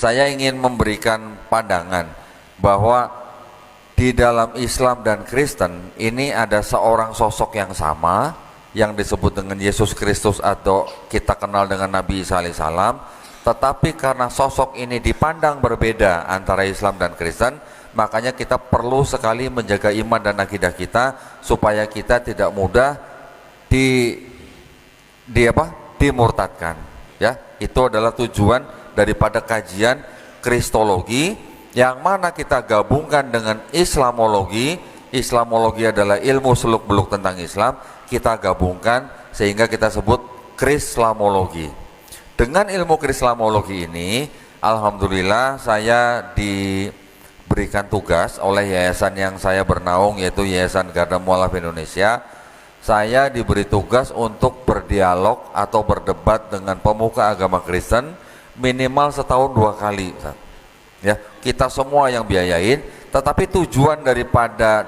saya ingin memberikan pandangan bahwa di dalam Islam dan Kristen ini ada seorang sosok yang sama yang disebut dengan Yesus Kristus atau kita kenal dengan Nabi Isa alaihissalam, tetapi karena sosok ini dipandang berbeda antara Islam dan Kristen, makanya kita perlu sekali menjaga iman dan akidah kita supaya kita tidak mudah dimurtadkan. Ya, itu adalah tujuan daripada kajian Kristologi, yang mana kita gabungkan dengan Islamologi. Islamologi adalah ilmu seluk-beluk tentang Islam, kita gabungkan sehingga kita sebut Krislamologi. Dengan ilmu Krislamologi ini, alhamdulillah saya diberikan tugas oleh yayasan yang saya bernaung, yaitu Yayasan Garda Mualaf Indonesia. Saya diberi tugas untuk berdialog atau berdebat dengan pemuka agama Kristen minimal setahun 2 kali. Ya, kita semua yang biayain, tetapi tujuan daripada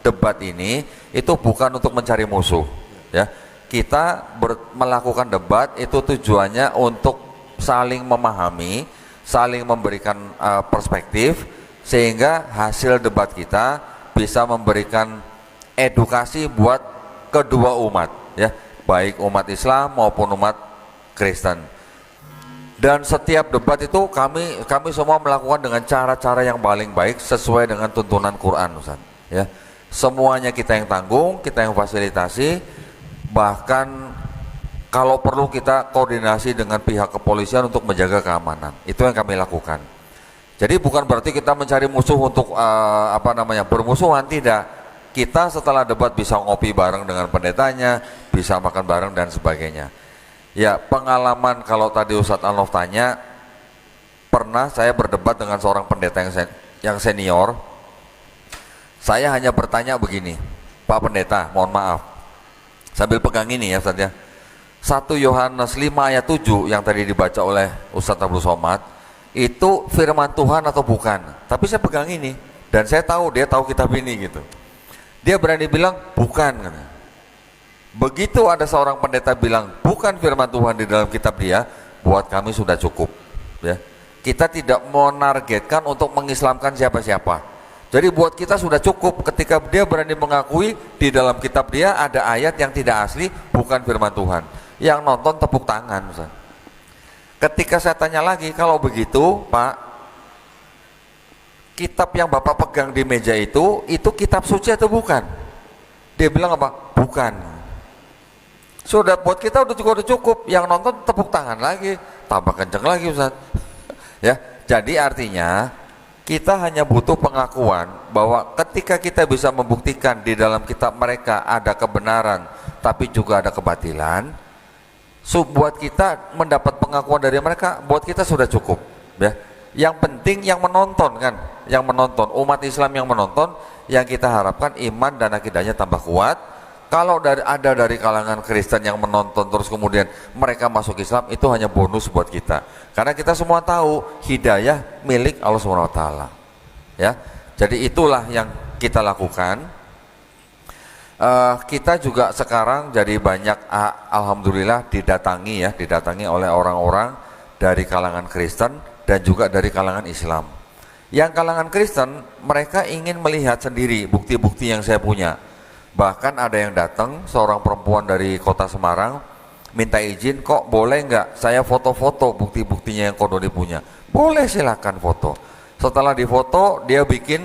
debat ini itu bukan untuk mencari musuh. Ya, kita melakukan debat itu tujuannya untuk saling memahami, saling memberikan perspektif, sehingga hasil debat kita bisa memberikan edukasi buat kedua umat, ya, baik umat Islam maupun umat Kristen. Dan setiap debat itu kami semua melakukan dengan cara-cara yang paling baik sesuai dengan tuntunan Quran, Ustaz. Ya, semuanya kita yang tanggung, kita yang fasilitasi, bahkan kalau perlu kita koordinasi dengan pihak kepolisian untuk menjaga keamanan. Itu yang kami lakukan. Jadi bukan berarti kita mencari musuh untuk bermusuhan, tidak. Kita setelah debat bisa ngopi bareng dengan pendetanya, bisa makan bareng dan sebagainya. Ya, pengalaman kalau tadi Ustadz Alnof tanya, pernah saya berdebat dengan seorang pendeta yang senior. Saya hanya bertanya begini, Pak Pendeta, mohon maaf, sambil pegang ini ya Ustadz ya, 1 Yohanes 5 ayat 7 yang tadi dibaca oleh Ustadz Abdul Somad, itu firman Tuhan atau bukan? Tapi saya pegang ini, dan saya tahu dia tahu kitab ini gitu. Dia berani bilang bukan. Begitu ada seorang pendeta bilang bukan firman Tuhan di dalam kitab dia, buat kami sudah cukup. Ya, kita tidak menargetkan untuk mengislamkan siapa-siapa. Jadi buat kita sudah cukup ketika dia berani mengakui di dalam kitab dia ada ayat yang tidak asli, bukan firman Tuhan. Yang nonton tepuk tangan. Ustaz. Ketika saya tanya lagi, kalau begitu Pak, kitab yang Bapak pegang di meja itu kitab suci atau bukan? Dia bilang apa? Bukan. Sudah buat kita udah cukup. Yang nonton tepuk tangan lagi, tambah kenceng lagi Ustaz. Ya, jadi artinya kita hanya butuh pengakuan bahwa ketika kita bisa membuktikan di dalam kitab mereka ada kebenaran tapi juga ada kebatilan, buat kita mendapat pengakuan dari mereka, buat kita sudah cukup. Ya, yang penting yang menonton kan, yang menonton, umat Islam yang menonton, yang kita harapkan iman dan akidahnya tambah kuat. Kalau ada dari kalangan Kristen yang menonton terus kemudian mereka masuk Islam, itu hanya bonus buat kita. Karena kita semua tahu hidayah milik Allah SWT. Ya, jadi itulah yang kita lakukan. Kita juga sekarang jadi banyak, alhamdulillah didatangi oleh orang-orang dari kalangan Kristen dan juga dari kalangan Islam. Yang kalangan Kristen mereka ingin melihat sendiri bukti-bukti yang saya punya. Bahkan ada yang datang, seorang perempuan dari kota Semarang, minta izin, kok boleh nggak saya foto-foto bukti-buktinya yang Kodoni punya? Boleh, silakan foto. Setelah difoto, dia bikin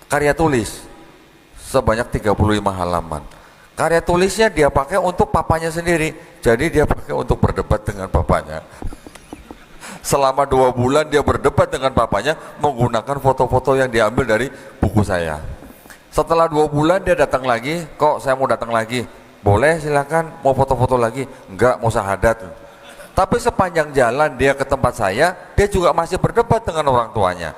karya tulis sebanyak 35 halaman. Karya tulisnya dia pakai untuk papanya sendiri, jadi dia pakai untuk berdebat dengan papanya. Selama 2 bulan dia berdebat dengan papanya menggunakan foto-foto yang diambil dari buku saya. Setelah 2 bulan dia datang lagi, kok saya mau datang lagi? Boleh, silakan. Mau foto-foto lagi? Enggak, mau syahadat. Tapi sepanjang jalan dia ke tempat saya, dia juga masih berdebat dengan orang tuanya.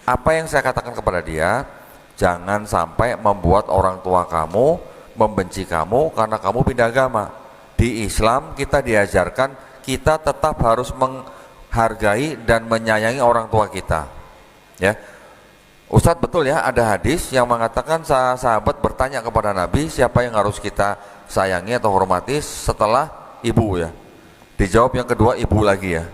Apa yang saya katakan kepada dia, jangan sampai membuat orang tua kamu membenci kamu karena kamu pindah agama. Di Islam kita diajarkan kita tetap harus menghargai dan menyayangi orang tua kita. Ya, Ustadz, betul ya, ada hadis yang mengatakan sahabat bertanya kepada Nabi, siapa yang harus kita sayangi atau hormati setelah ibu ya. Dijawab yang kedua ibu lagi ya.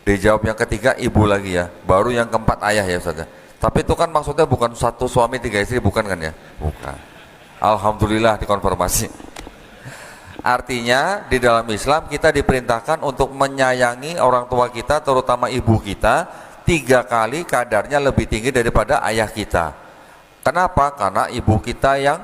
Dijawab yang ketiga ibu lagi ya, baru yang keempat ayah ya Ustaz. Tapi itu kan maksudnya bukan satu suami tiga istri, bukan kan ya? Bukan. Alhamdulillah dikonfirmasi. Artinya di dalam Islam kita diperintahkan untuk menyayangi orang tua kita, terutama ibu kita, 3 kali kadarnya lebih tinggi daripada ayah kita. Kenapa? Karena ibu kita yang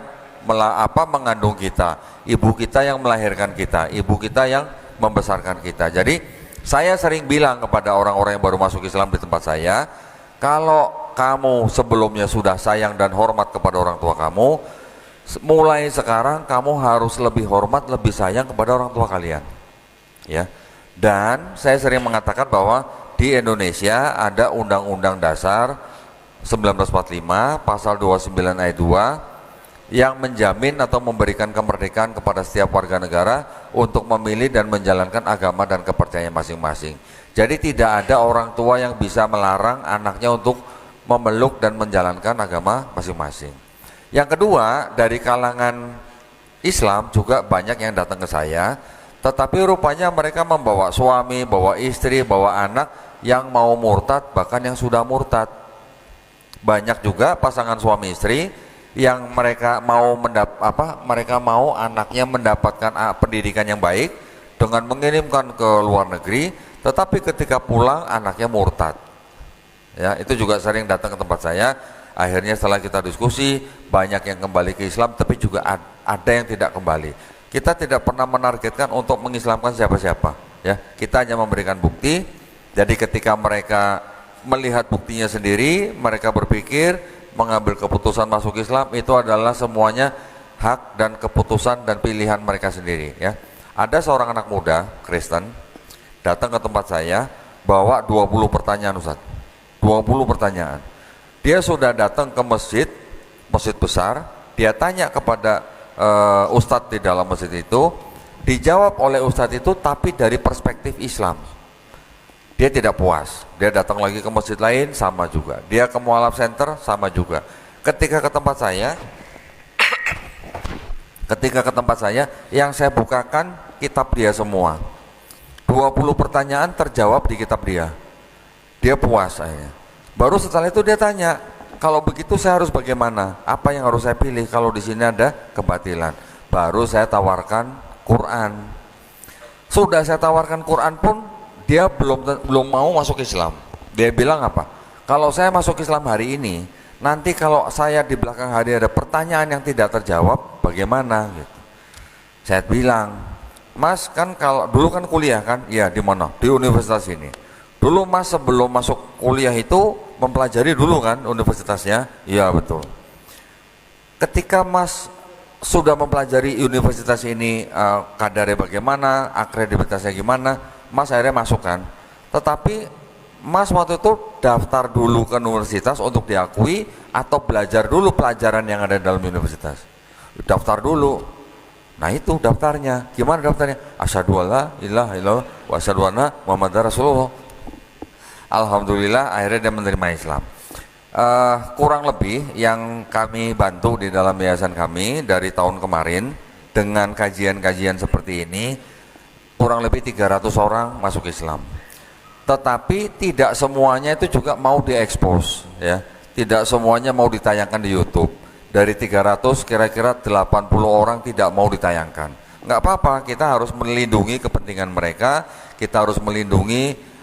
mengandung kita, ibu kita yang melahirkan kita, ibu kita yang membesarkan kita. Jadi saya sering bilang kepada orang-orang yang baru masuk Islam di tempat saya, kalau kamu sebelumnya sudah sayang dan hormat kepada orang tua kamu, mulai sekarang kamu harus lebih hormat, lebih sayang kepada orang tua kalian. Ya. Dan saya sering mengatakan bahwa di Indonesia ada Undang-Undang Dasar 1945 pasal 29 ayat 2 yang menjamin atau memberikan kemerdekaan kepada setiap warga negara untuk memilih dan menjalankan agama dan kepercayaan masing-masing. Jadi tidak ada orang tua yang bisa melarang anaknya untuk memeluk dan menjalankan agama masing-masing. Yang kedua, dari kalangan Islam juga banyak yang datang ke saya, tetapi rupanya mereka membawa suami, bawa istri, bawa anak yang mau murtad, bahkan yang sudah murtad. Banyak juga pasangan suami istri yang mereka mau mereka mau anaknya mendapatkan pendidikan yang baik dengan mengirimkan ke luar negeri, tetapi ketika pulang anaknya murtad. Ya, itu juga sering datang ke tempat saya. Akhirnya setelah kita diskusi, banyak yang kembali ke Islam, tapi juga ada yang tidak kembali. Kita tidak pernah menargetkan untuk mengislamkan siapa-siapa. Ya, kita hanya memberikan bukti. Jadi ketika mereka melihat buktinya sendiri, mereka berpikir mengambil keputusan masuk Islam itu adalah semuanya hak dan keputusan dan pilihan mereka sendiri. Ya, ada seorang anak muda Kristen datang ke tempat saya bawa 20 pertanyaan Ustaz. 20 pertanyaan. Dia sudah datang ke masjid besar, dia tanya kepada ustadz di dalam masjid itu, dijawab oleh ustadz itu tapi dari perspektif Islam. Dia tidak puas, dia datang lagi ke masjid lain, sama juga. Dia ke Mualaf Center, sama juga. Ketika ke tempat saya, yang saya bukakan kitab dia semua. 20 pertanyaan terjawab di kitab dia. Dia puas saya. Baru setelah itu dia tanya, kalau begitu saya harus bagaimana? Apa yang harus saya pilih kalau di sini ada kebatilan? Baru saya tawarkan Quran. Sudah saya tawarkan Quran pun dia belum mau masuk Islam. Dia bilang apa? Kalau saya masuk Islam hari ini, nanti kalau saya di belakang hari ada pertanyaan yang tidak terjawab, bagaimana? Gitu. Saya bilang, Mas kan kalau dulu kan kuliah kan? Iya, di mana? Di universitas ini. Dulu Mas sebelum masuk kuliah itu mempelajari dulu kan universitasnya? Iya betul. Ketika Mas sudah mempelajari universitas ini kadarnya bagaimana, akreditasnya gimana, Mas akhirnya masuk kan. Tetapi Mas waktu itu daftar dulu ke universitas untuk diakui atau belajar dulu pelajaran yang ada dalam universitas? Daftar dulu. Nah itu daftarnya. Gimana daftarnya? Asyhadu alla ilaha illallah wa asyhadu anna Muhammadar Rasulullah. Alhamdulillah akhirnya dia menerima Islam. Kurang lebih yang kami bantu di dalam yayasan kami dari tahun kemarin dengan kajian-kajian seperti ini, kurang lebih 300 orang masuk Islam. Tetapi tidak semuanya itu juga mau diekspos, ya. Tidak semuanya mau ditayangkan di YouTube. Dari 300 kira-kira 80 orang tidak mau ditayangkan. Nggak apa-apa, kita harus melindungi kepentingan mereka, kita harus melindungi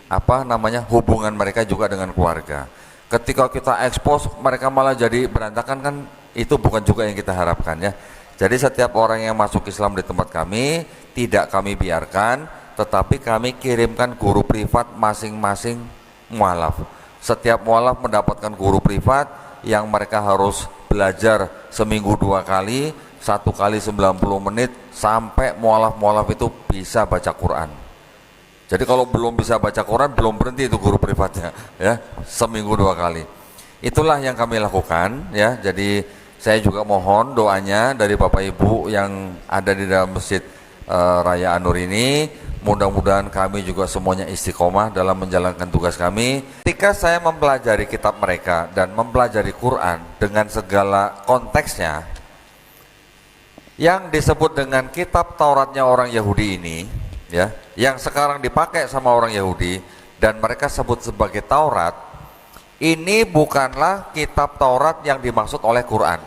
hubungan mereka juga dengan keluarga. Ketika kita ekspos mereka malah jadi berantakan, kan itu bukan juga yang kita harapkan ya. Jadi setiap orang yang masuk Islam di tempat kami tidak kami biarkan, tetapi kami kirimkan guru privat masing-masing mualaf. Setiap mualaf mendapatkan guru privat yang mereka harus belajar seminggu 2 kali, 1 kali 90 menit sampai mualaf-mualaf itu bisa baca Quran. Jadi kalau belum bisa baca Quran, belum berhenti itu guru privatnya, ya, seminggu 2 kali. Itulah yang kami lakukan, ya. Jadi saya juga mohon doanya dari Bapak Ibu yang ada di dalam Masjid Raya An-Nur ini. Mudah-mudahan kami juga semuanya istiqomah dalam menjalankan tugas kami. Ketika saya mempelajari kitab mereka dan mempelajari Quran dengan segala konteksnya, yang disebut dengan kitab Tauratnya orang Yahudi ini, ya, yang sekarang dipakai sama orang Yahudi dan mereka sebut sebagai Taurat, ini bukanlah kitab Taurat yang dimaksud oleh Quran.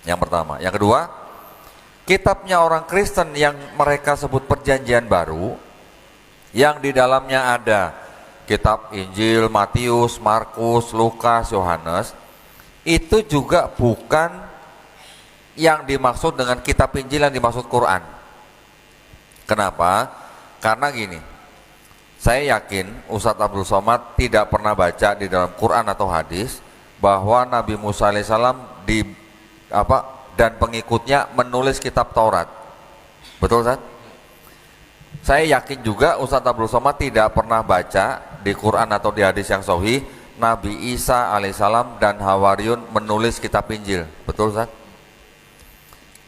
Yang pertama. Yang kedua, kitabnya orang Kristen yang mereka sebut Perjanjian Baru, yang di dalamnya ada kitab Injil, Matius, Markus, Lukas, Yohanes, itu juga bukan yang dimaksud dengan kitab Injil yang dimaksud Quran. Kenapa? Karena gini, saya yakin Ustadz Abdul Somad tidak pernah baca di dalam Quran atau hadis bahwa Nabi Musa alaihissalam dan pengikutnya menulis kitab Taurat. Betul, Ustadz? Saya yakin juga Ustadz Abdul Somad tidak pernah baca di Quran atau di hadis yang sahih Nabi Isa alaihissalam dan Hawariyun menulis kitab Injil. Betul, Ustaz?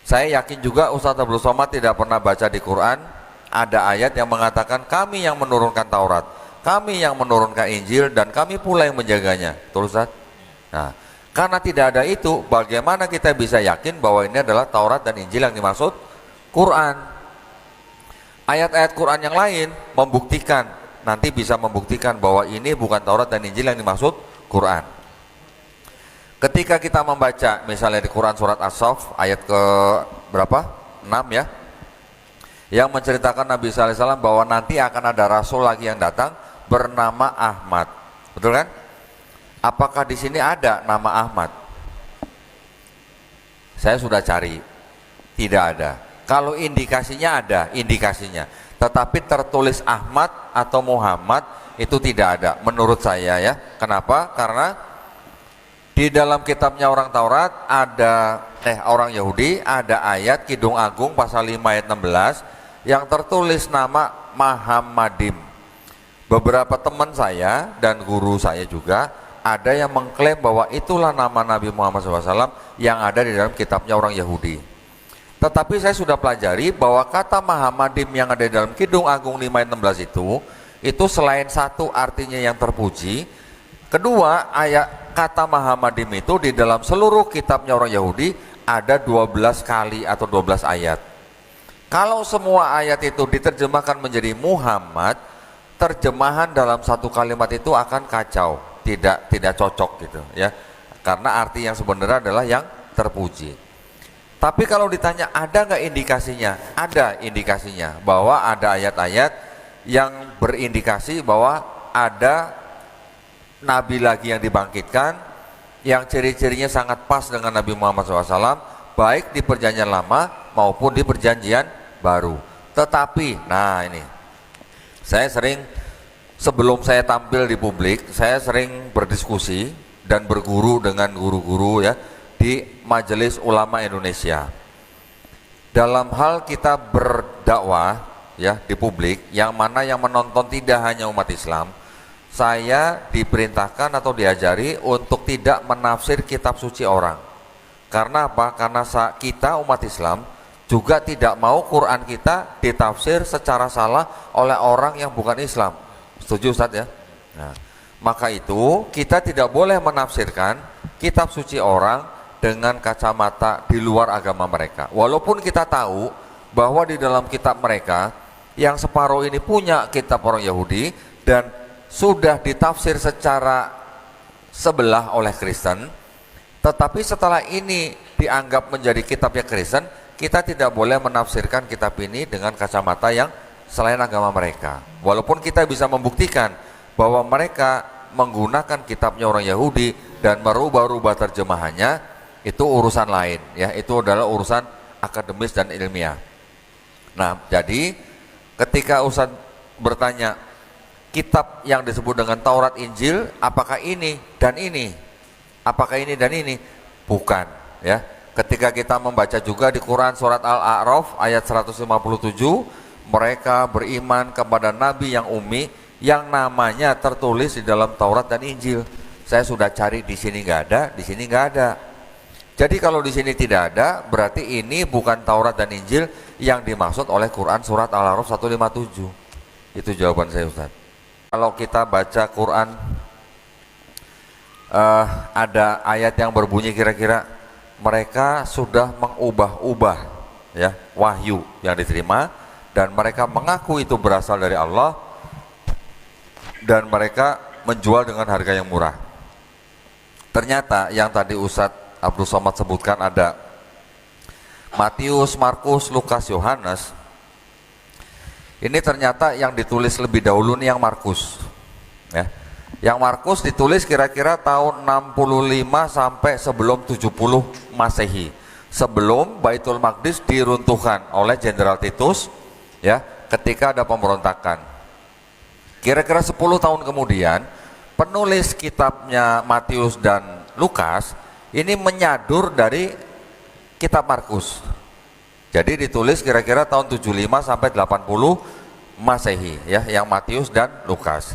Saya yakin juga Ustadz Abdul Somad tidak pernah baca di Quran ada ayat yang mengatakan kami yang menurunkan Taurat, kami yang menurunkan Injil, dan kami pula yang menjaganya. Betul, Ustaz? Nah, karena tidak ada itu, bagaimana kita bisa yakin bahwa ini adalah Taurat dan Injil yang dimaksud Quran? Ayat-ayat Quran yang lain membuktikan, nanti bisa membuktikan bahwa ini bukan Taurat dan Injil yang dimaksud Quran. Ketika kita membaca misalnya di Quran surat As-Saff ayat ke berapa? 6 ya. Yang menceritakan Nabi SAW bahwa nanti akan ada rasul lagi yang datang bernama Ahmad. Betul kan? Apakah di sini ada nama Ahmad? Saya sudah cari. Tidak ada. Kalau indikasinya ada, indikasinya. Tetapi tertulis Ahmad atau Muhammad itu tidak ada menurut saya ya. Kenapa? Karena di dalam kitabnya orang Taurat ada orang Yahudi ada ayat Kidung Agung pasal 5 ayat 16 yang tertulis nama Muhammadim. Beberapa teman saya dan guru saya juga ada yang mengklaim bahwa itulah nama Nabi Muhammad SAW yang ada di dalam kitabnya orang Yahudi. Tetapi saya sudah pelajari bahwa kata Muhammadim yang ada di dalam Kidung Agung 5 ayat 16 itu selain satu artinya yang terpuji, kedua ayat kata Muhammadim itu di dalam seluruh kitabnya orang Yahudi ada 12 kali atau 12 ayat. Kalau semua ayat itu diterjemahkan menjadi Muhammad, terjemahan dalam satu kalimat itu akan kacau, tidak cocok gitu ya. Karena arti yang sebenarnya adalah yang terpuji. Tapi kalau ditanya ada nggak indikasinya? Ada indikasinya bahwa ada ayat-ayat yang berindikasi bahwa ada nabi lagi yang dibangkitkan yang ciri-cirinya sangat pas dengan Nabi Muhammad SAW baik di perjanjian lama maupun di perjanjian baru. Tetapi, nah ini saya sering sebelum saya tampil di publik, saya sering berdiskusi dan berguru dengan guru-guru ya di Majelis Ulama Indonesia. Dalam hal kita berdakwah ya di publik, yang mana yang menonton tidak hanya umat Islam, saya diperintahkan atau diajari untuk tidak menafsir kitab suci orang. Karena apa? Karena kita umat Islam juga tidak mau Quran kita ditafsir secara salah oleh orang yang bukan Islam. Setuju, Ustaz ya? Nah, maka itu kita tidak boleh menafsirkan kitab suci orang dengan kacamata di luar agama mereka. Walaupun kita tahu bahwa di dalam kitab mereka yang separuh ini punya kitab orang Yahudi dan sudah ditafsir secara sebelah oleh Kristen, tetapi setelah ini dianggap menjadi kitabnya Kristen, kita tidak boleh menafsirkan kitab ini dengan kacamata yang selain agama mereka. Walaupun kita bisa membuktikan bahwa mereka menggunakan kitabnya orang Yahudi dan merubah-rubah terjemahannya, itu urusan lain ya, itu adalah urusan akademis dan ilmiah. Nah, jadi ketika Ustaz bertanya kitab yang disebut dengan Taurat Injil apakah ini dan ini? Apakah ini dan ini? Bukan ya. Ketika kita membaca juga di Quran surat Al-A'raf ayat 157, mereka beriman kepada nabi yang ummi yang namanya tertulis di dalam Taurat dan Injil. Saya sudah cari di sini nggak ada, di sini nggak ada. Jadi kalau di sini tidak ada, berarti ini bukan Taurat dan Injil yang dimaksud oleh Quran surat Al-A'raf 157. Itu jawaban saya, Ustaz. Kalau kita baca Quran ada ayat yang berbunyi kira-kira mereka sudah mengubah-ubah ya wahyu yang diterima dan mereka mengaku itu berasal dari Allah dan mereka menjual dengan harga yang murah. Ternyata yang tadi Ustadz Abdul Somad sebutkan ada Matius, Markus, Lukas, Yohanes. Ini ternyata yang ditulis lebih dahulu nih yang Markus. Ya. Yang Markus ditulis kira-kira tahun 65 sampai sebelum 70 Masehi. Sebelum Baitul Maqdis diruntuhkan oleh Jenderal Titus, ya, ketika ada pemberontakan. Kira-kira 10 tahun kemudian, penulis kitabnya Matius dan Lukas ini menyadur dari kitab Markus. Jadi ditulis kira-kira tahun 75 sampai 80 Masehi, ya, yang Matius dan Lukas.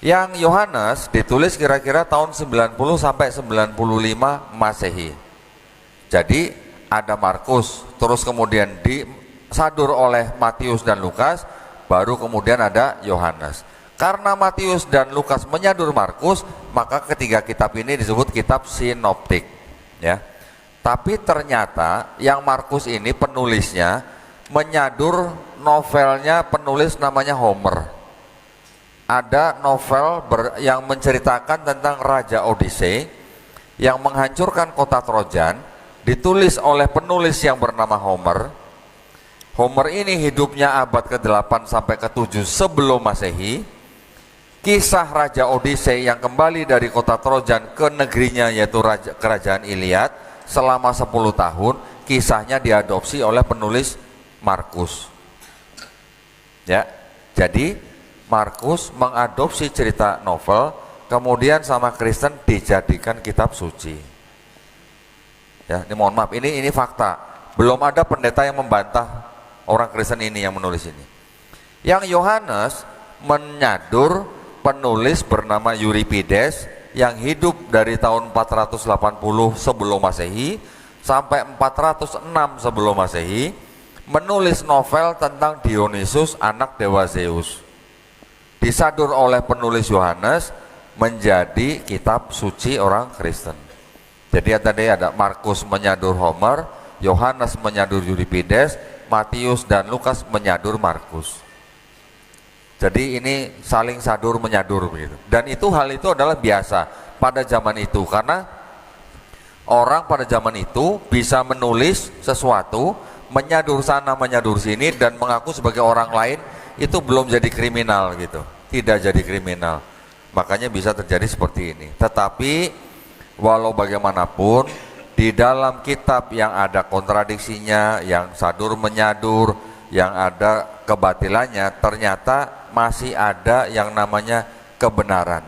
Yang Yohanes ditulis kira-kira tahun 90 sampai 95 Masehi. Jadi ada Markus, terus kemudian disadur oleh Matius dan Lukas, baru kemudian ada Yohanes. Karena Matius dan Lukas menyadur Markus, maka ketiga kitab ini disebut kitab sinoptik, ya. Tapi ternyata yang Markus ini penulisnya menyadur novelnya penulis namanya Homer. Ada novel yang menceritakan tentang Raja Odyssey yang menghancurkan kota Trojan, ditulis oleh penulis yang bernama Homer. Homer ini hidupnya abad ke-8 sampai ke-7 sebelum Masehi. Kisah Raja Odyssey yang kembali dari kota Trojan ke negerinya yaitu kerajaan Iliad selama 10 tahun, kisahnya diadopsi oleh penulis Markus. Ya, jadi Markus mengadopsi cerita novel, kemudian sama Kristen dijadikan kitab suci. Ya, ini mohon maaf, ini fakta. Belum ada pendeta yang membantah orang Kristen ini yang menulis ini. Yang Yohanes menyadur penulis bernama Euripides yang hidup dari tahun 480 sebelum Masehi sampai 406 sebelum Masehi, menulis novel tentang Dionysus, anak dewa Zeus. Disadur oleh penulis Yohanes menjadi kitab suci orang Kristen. Jadi tadi ada Markus menyadur Homer, Yohanes menyadur Euripides, Matius dan Lukas menyadur Markus. Jadi ini saling sadur menyadur begitu. Dan hal itu adalah biasa pada zaman itu, karena orang pada zaman itu bisa menulis sesuatu, menyadur sana menyadur sini dan mengaku sebagai orang lain, itu belum jadi kriminal gitu. Tidak jadi kriminal. Makanya bisa terjadi seperti ini. Tetapi walau bagaimanapun, di dalam kitab yang ada kontradiksinya, yang sadur menyadur, yang ada kebatilannya, ternyata masih ada yang namanya kebenaran.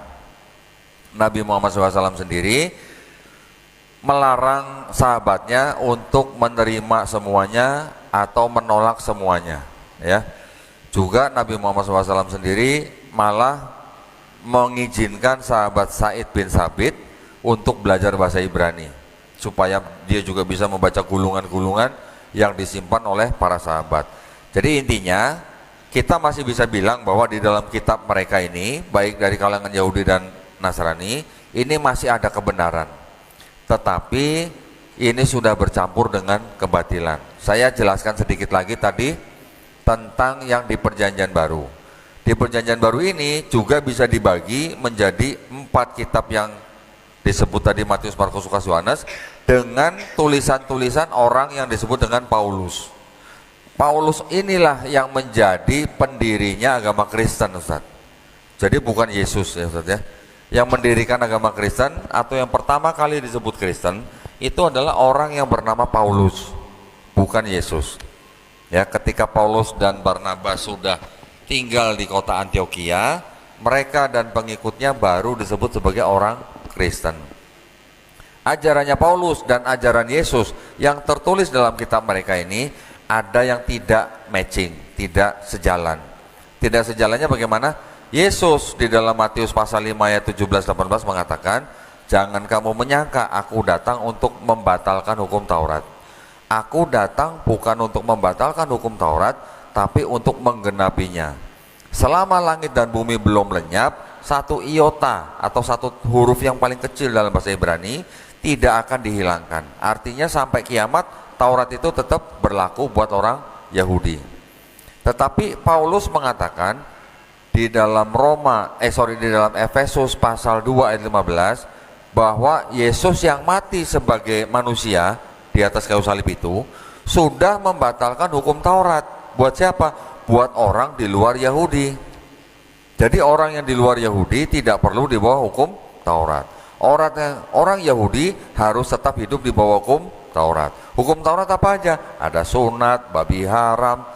Nabi Muhammad SAW sendiri melarang sahabatnya untuk menerima semuanya atau menolak semuanya, ya. Juga Nabi Muhammad SAW sendiri malah mengizinkan sahabat Said bin Sabit untuk belajar bahasa Ibrani, supaya dia juga bisa membaca gulungan-gulungan yang disimpan oleh para sahabat. Jadi intinya kita masih bisa bilang bahwa di dalam kitab mereka ini, baik dari kalangan Yahudi dan Nasrani, ini masih ada kebenaran. Tetapi ini sudah bercampur dengan kebatilan. Saya jelaskan sedikit lagi tadi tentang yang di Perjanjian Baru. Di Perjanjian Baru ini juga bisa dibagi menjadi 4 kitab yang disebut tadi Matius, Markus, Lukas, Yohanes, dengan tulisan-tulisan orang yang disebut dengan Paulus. Paulus inilah yang menjadi pendirinya agama Kristen, Ustaz. Jadi bukan Yesus, ya Ustaz, ya. Yang mendirikan agama Kristen atau yang pertama kali disebut Kristen itu adalah orang yang bernama Paulus, bukan Yesus. Ya, ketika Paulus dan Barnabas sudah tinggal di kota Antioquia, mereka dan pengikutnya baru disebut sebagai orang Kristen. Ajarannya Paulus dan ajaran Yesus yang tertulis dalam kitab mereka ini ada yang tidak matching, tidak sejalan. Tidak sejalannya bagaimana? Yesus di dalam Matius pasal 5 ayat 17-18 mengatakan, jangan kamu menyangka aku datang untuk membatalkan hukum Taurat. Aku datang bukan untuk membatalkan hukum Taurat, tapi untuk menggenapinya. Selama langit dan bumi belum lenyap, satu iota atau satu huruf yang paling kecil dalam bahasa Ibrani tidak akan dihilangkan. Artinya sampai kiamat Taurat itu tetap berlaku buat orang Yahudi. Tetapi Paulus mengatakan di di dalam di dalam Efesus pasal 2 ayat 15 bahwa Yesus yang mati sebagai manusia di atas kayu salib itu sudah membatalkan hukum Taurat. Buat siapa? Buat orang di luar Yahudi. Jadi orang yang di luar Yahudi tidak perlu di bawah hukum Taurat. Orang Yahudi harus tetap hidup di bawah hukum Taurat. Hukum Taurat apa aja? Ada sunat, babi haram,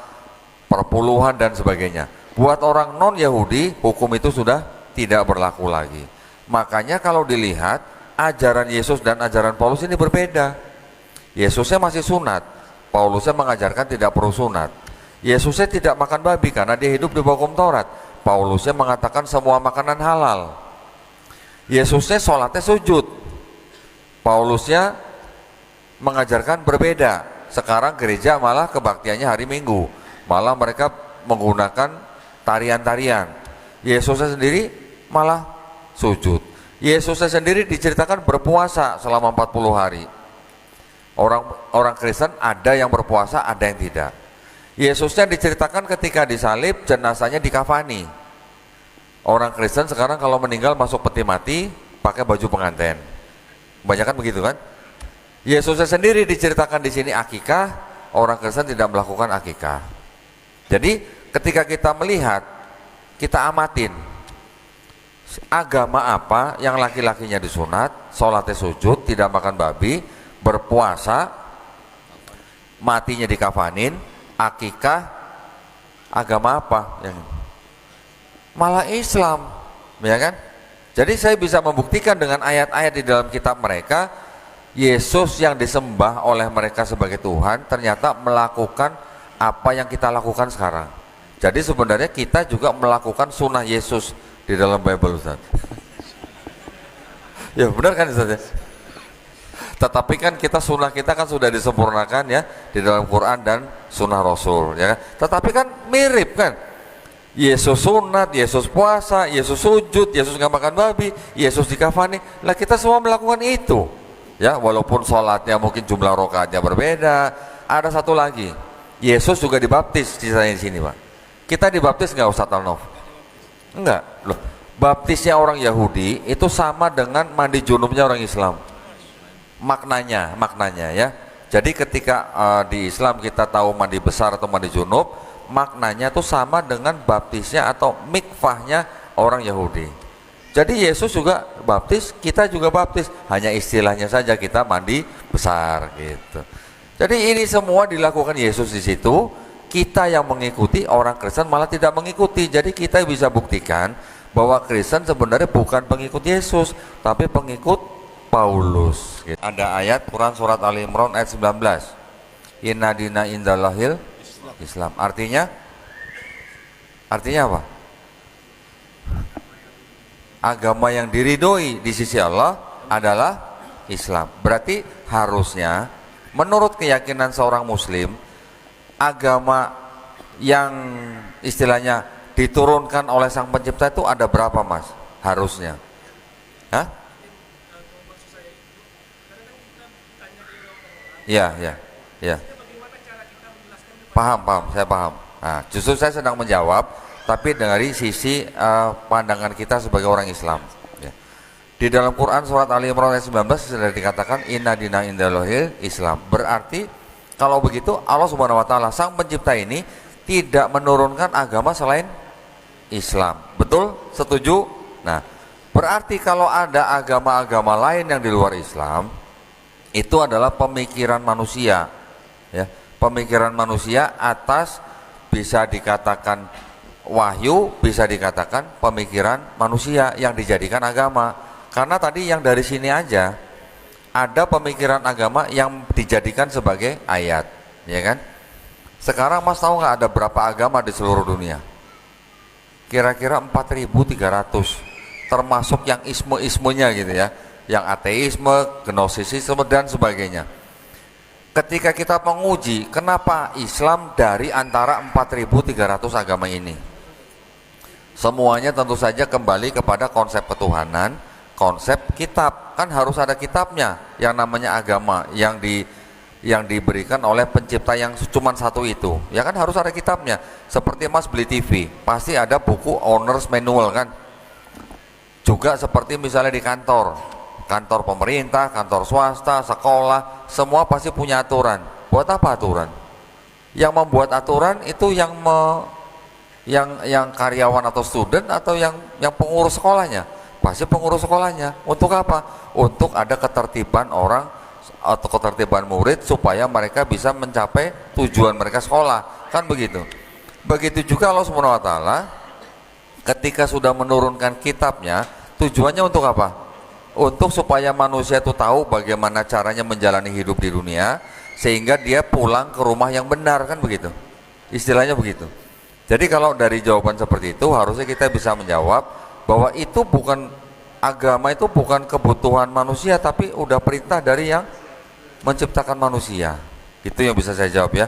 perpuluhan dan sebagainya. Buat orang non Yahudi hukum itu sudah tidak berlaku lagi. Makanya kalau dilihat ajaran Yesus dan ajaran Paulus ini berbeda. Yesusnya masih sunat, Paulusnya mengajarkan tidak perlu sunat. Yesusnya tidak makan babi karena dia hidup di bawah hukum Taurat. Paulusnya mengatakan semua makanan halal. Yesusnya sholatnya sujud, Paulusnya mengajarkan berbeda. Sekarang gereja malah kebaktiannya hari Minggu, malah mereka menggunakan tarian-tarian. Yesusnya sendiri malah sujud. Yesusnya sendiri diceritakan berpuasa selama 40 hari. Orang Kristen ada yang berpuasa, ada yang tidak. Yesusnya diceritakan ketika disalib, jenazahnya dikafani. Orang Kristen sekarang kalau meninggal masuk peti mati pakai baju pengantin. Kebanyakan begitu kan? Yesusnya sendiri diceritakan di sini akikah, orang Kristen tidak melakukan akikah. Jadi ketika kita melihat, kita amatin agama apa yang laki-lakinya disunat, sholatnya sujud, tidak makan babi, berpuasa, matinya dikafanin, akikah, agama apa yang malah Islam, ya kan? Jadi saya bisa membuktikan dengan ayat-ayat di dalam kitab mereka, Yesus yang disembah oleh mereka sebagai Tuhan ternyata melakukan apa yang kita lakukan sekarang. Jadi sebenarnya kita juga melakukan sunnah Yesus di dalam Bible, Ustaz. Ya benar kan, Ustaz? Tetapi kan sunnah kita kan sudah disempurnakan ya di dalam Quran dan sunnah Rasul, ya kan? Tetapi kan mirip kan? Yesus sunat, Yesus puasa, Yesus sujud, Yesus nggak makan babi, Yesus dikafani. Lah kita semua melakukan itu, ya walaupun sholatnya mungkin jumlah rakaatnya berbeda. Ada satu lagi, Yesus juga dibaptis di sini, Pak. Kita dibaptis nggak, Ustaz Alnof? Enggak, loh. Baptisnya orang Yahudi itu sama dengan mandi junubnya orang Islam. Maknanya ya. Jadi ketika di Islam kita tahu mandi besar atau mandi junub, maknanya itu sama dengan baptisnya atau mikvahnya orang Yahudi. Jadi Yesus juga baptis, kita juga baptis, hanya istilahnya saja kita mandi besar gitu. Jadi ini semua dilakukan Yesus di situ. Kita yang mengikuti, orang Kristen malah tidak mengikuti. Jadi kita bisa buktikan bahwa Kristen sebenarnya bukan pengikut Yesus, tapi pengikut Paulus. Ada ayat Quran surat Ali Imran ayat 19. Inna dina indallahil Islam. Artinya apa? Agama yang diridhoi di sisi Allah adalah Islam. Berarti harusnya menurut keyakinan seorang muslim, agama yang istilahnya diturunkan oleh Sang Pencipta itu ada berapa, Mas? Harusnya. Hah? Ya. Paham, saya paham. Nah, justru saya sedang menjawab, tapi dari sisi pandangan kita sebagai orang Islam. Ya. Di dalam Quran surat Ali Imran ayat 19 sudah dikatakan Inna dina indallahil Islam. Berarti kalau begitu Allah Subhanahu Wa Taala Sang Pencipta ini tidak menurunkan agama selain Islam. Betul? Setuju? Nah, berarti kalau ada agama-agama lain yang di luar Islam, itu adalah pemikiran manusia, ya. Pemikiran manusia atas bisa dikatakan wahyu, bisa dikatakan pemikiran manusia yang dijadikan agama. Karena tadi yang dari sini aja ada pemikiran agama yang dijadikan sebagai ayat, ya kan? Sekarang Mas tahu nggak ada berapa agama di seluruh dunia? Kira-kira 4.300, termasuk yang isme-ismenya gitu ya, yang ateisme, gnosisisme dan sebagainya. Ketika kita menguji kenapa Islam dari antara 4.300 agama ini, semuanya tentu saja kembali kepada konsep ketuhanan, konsep kitab. Kan harus ada kitabnya yang namanya agama yang yang diberikan oleh pencipta yang cuma satu itu. Ya kan harus ada kitabnya. Seperti Mas beli TV, pasti ada buku owner's manual kan. Juga seperti misalnya di kantor, kantor pemerintah, kantor swasta, sekolah, semua pasti punya aturan. Buat apa aturan? Yang membuat aturan itu yang karyawan atau student atau yang pengurus sekolahnya? Pasti pengurus sekolahnya. Untuk apa? Untuk ada ketertiban orang atau ketertiban murid supaya mereka bisa mencapai tujuan mereka sekolah, kan begitu. Begitu juga Allah Subhanahu wa taala ketika sudah menurunkan kitabnya, tujuannya untuk apa? Untuk supaya manusia itu tahu bagaimana caranya menjalani hidup di dunia sehingga dia pulang ke rumah yang benar, kan begitu. Istilahnya begitu. Jadi kalau dari jawaban seperti itu harusnya kita bisa menjawab bahwa itu bukan agama, itu bukan kebutuhan manusia tapi udah perintah dari yang menciptakan manusia. Itu yang bisa saya jawab ya.